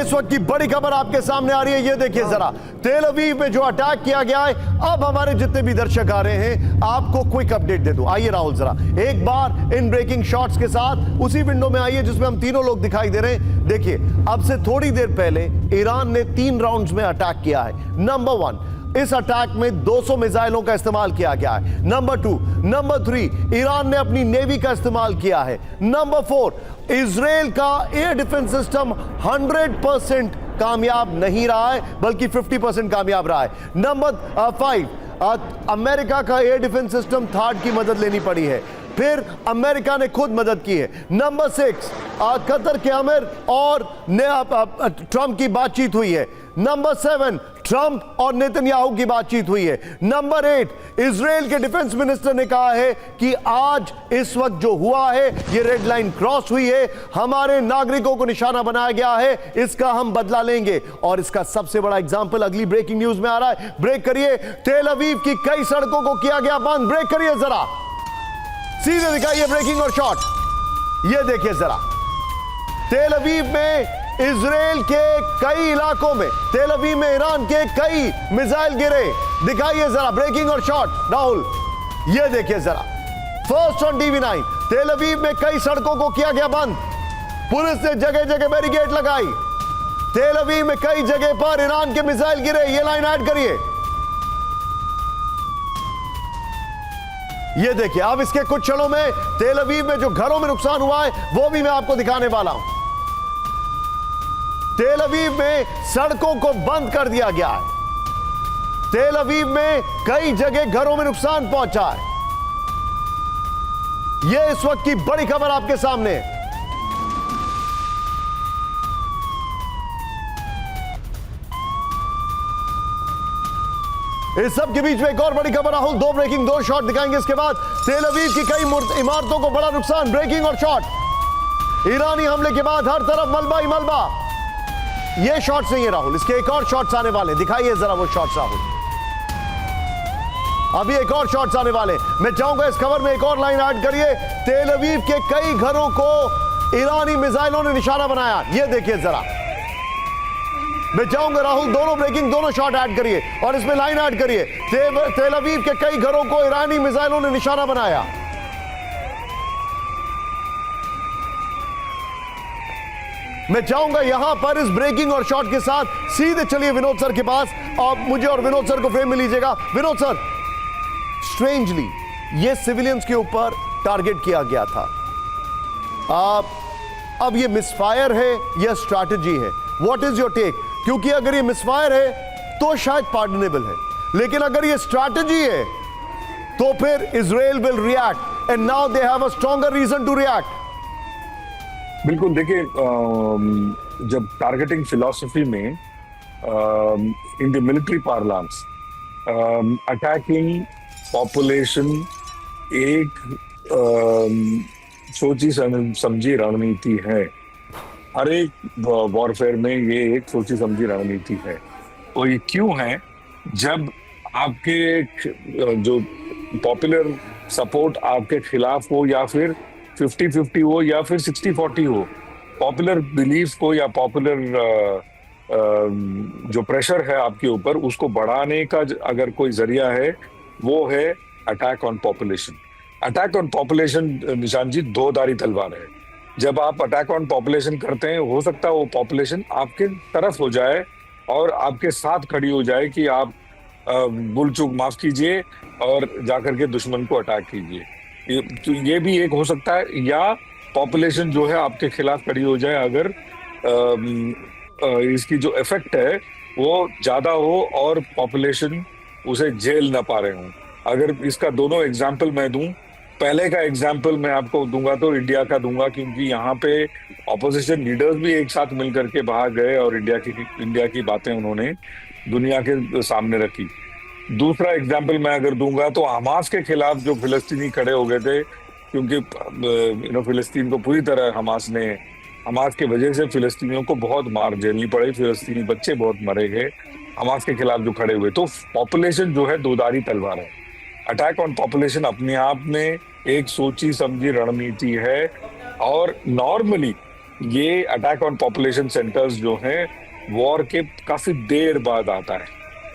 इस वक्त की बड़ी खबर आपके सामने आ रही है, ये देखिए जरा। तेल अवीव में जो अटैक किया गया है, अब हमारे जितने भी दर्शक आ रहे हैं आपको क्विक अपडेट दे दूं। आइए राहुल जरा एक बार इन ब्रेकिंग शॉट्स के साथ उसी विंडो में आइए जिसमें हम तीनों लोग दिखाई दे रहे हैं। देखिए, अब से थोड़ी देर पहले ईरान ने 3 राउंड्स में अटैक किया है। नंबर 1, इस अटैक में 200 मिसाइलों का इस्तेमाल किया गया है। नंबर 2, नंबर 3, ईरान ने अपनी नेवी का इस्तेमाल किया है। नंबर 4, इजराइल का एयर डिफेंस सिस्टम 100% कामयाब नहीं रहा है, बल्कि 50% कामयाब रहा है। नंबर 5, अमेरिका का एयर डिफेंस सिस्टम थर्ड की मदद लेनी पड़ी है, फिर अमेरिका ने खुद मदद की है। नंबर 6, कतर के अमीर और ट्रंप की बातचीत हुई है। नंबर 7, ट्रंप और नेतन्याहू की बातचीत हुई है। नंबर 8, इजराइल के डिफेंस मिनिस्टर ने कहा है कि आज इस वक्त जो हुआ है ये रेड लाइन क्रॉस हुई है, हमारे नागरिकों को निशाना बनाया गया है, इसका हम बदला लेंगे। और इसका सबसे बड़ा एग्जांपल अगली ब्रेकिंग न्यूज में आ रहा है। ब्रेक करिए। तेल अवीव की कई सड़कों को किया गया बंद। ब्रेक करिए जरा, सीधे दिखाइए ब्रेकिंग और शॉट। ये देखिए जरा, तेल अवीव में इजराइल के कई इलाकों में, तेल अवीव में ईरान के कई मिसाइल गिरे। दिखाइए जरा ब्रेकिंग और शॉट राहुल। ये देखिए जरा, फर्स्ट ऑन टीवी9, तेल अवीव में कई सड़कों को किया गया बंद। पुलिस ने जगह जगह बैरिकेड लगाई। तेल अवीव में कई जगह पर ईरान के मिसाइल गिरे। ये लाइन ऐड करिए। ये देखिए, अब इसके कुछ क्षणों में तेल अवीव में जो घरों में नुकसान हुआ है वो भी मैं आपको दिखाने वाला हूं। तेल अवीव में सड़कों को बंद कर दिया गया है। तेल अवीव में कई जगह घरों में नुकसान पहुंचा है। यह इस वक्त की बड़ी खबर आपके सामने है। इस सब के बीच में एक और बड़ी खबर राहुल, 2 ब्रेकिंग 2 शॉट दिखाएंगे इसके बाद। तेल अवीव की कई इमारतों को बड़ा नुकसान। ब्रेकिंग और शॉट। ईरानी हमले के बाद हर तरफ मलबा ही मलबा। ये शॉट्स नहीं है राहुल, इसके एक और शॉट्स आने वाले। दिखाइए जरा वो शॉट्स राहुल। अभी एक और शॉट्स आने वाले। मैं चाहूंगा इस खबर में एक और लाइन ऐड करिए। तेल अवीव के कई घरों को ईरानी मिसाइलों ने निशाना बनाया। ये देखिए जरा, मैं चाहूंगा राहुल दोनों ब्रेकिंग दोनों शॉट ऐड करिए और इसमें लाइन ऐड करिए। तेल अवीव के कई घरों को ईरानी मिसाइलों ने निशाना बनाया। मैं चाहूंगा यहां पर इस ब्रेकिंग और शॉट के साथ सीधे चलिए विनोद सर के पास, और मुझे और विनोद सर को फ्रेम में लीजिएगा। विनोद सर, स्ट्रेंजली ये सिविलियंस के ऊपर टारगेट किया गया था। अब ये मिसफायर है या स्ट्रैटेजी है? What is your take? क्योंकि अगर ये मिसफायर है तो शायद पार्डनेबल है, लेकिन अगर ये स्ट्रैटेजी है तो फिर Israel will react and now they have a stronger reason to react. बिल्कुल, देखिए, जब टारगेटिंग फिलॉसफी में in the military parlance attacking population एक सोची समझी रणनीति है। हर एक वॉरफेयर में ये एक सोची समझी रणनीति है। तो ये क्यों है? जब आपके जो पॉपुलर सपोर्ट आपके खिलाफ हो, या फिर 50-50 हो, या फिर 60-40 हो, पॉपुलर बिलीफ को या पॉपुलर जो प्रेशर है आपके ऊपर, उसको बढ़ाने का अगर कोई जरिया है वो है attack on population. Attack on population, निशान जी, 2-धारी तलवार है। जब आप अटैक ऑन पॉपुलेशन करते हैं, हो सकता है वो पॉपुलेशन आपके तरफ हो जाए और आपके साथ खड़ी हो जाए कि आप भूल चूक माफ कीजिए और जाकर के दुश्मन को अटैक कीजिए। तो ये भी एक हो सकता है, या पॉपुलेशन जो है आपके खिलाफ खड़ी हो जाए अगर इसकी जो इफेक्ट है वो ज्यादा हो और पॉपुलेशन उसे झेल ना पा रहे हो। अगर इसका दोनों एग्जाम्पल मैं दूं, पहले का एग्जाम्पल मैं आपको दूंगा तो इंडिया का दूंगा, क्योंकि यहाँ पे ऑपोजिशन लीडर्स भी एक साथ मिल करके बाहर गए और इंडिया की बातें उन्होंने दुनिया के सामने रखी। दूसरा एग्जाम्पल मैं अगर दूंगा तो हमास के खिलाफ जो फिलिस्तीनी खड़े हो गए थे, क्योंकि फिलिस्तीन को पूरी तरह हमास के वजह से फिलिस्तीनियों को बहुत मार झेलनी पड़ी, फिलिस्तीनी बच्चे बहुत मरे गए हमास के खिलाफ जो खड़े हुए। तो पॉपुलेशन जो है 2-धारी तलवार है। अटैक ऑन पॉपुलेशन अपने आप में एक सोची समझी रणनीति है, और नॉर्मली ये अटैक ऑन पॉपुलेशन सेंटर्स जो हैं वॉर के काफी देर बाद आता है।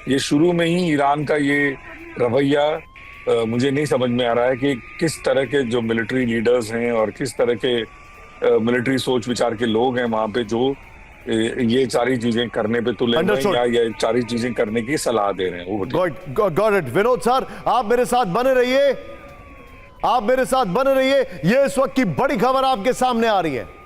ये शुरू में ही ईरान का ये रवैया मुझे नहीं समझ में आ रहा है कि किस तरह के जो मिलिट्री लीडर्स हैं और किस तरह के मिलिट्री सोच विचार के लोग हैं वहां पे जो ये सारी चीजें करने पे तुले हुए हैं या ये सारी चीजें करने की सलाह दे रहे हैं। Got it. विनोद सर, आप मेरे साथ बने रहिए, आप मेरे साथ बने रहिए। ये इस वक्त की बड़ी खबर आपके सामने आ रही है।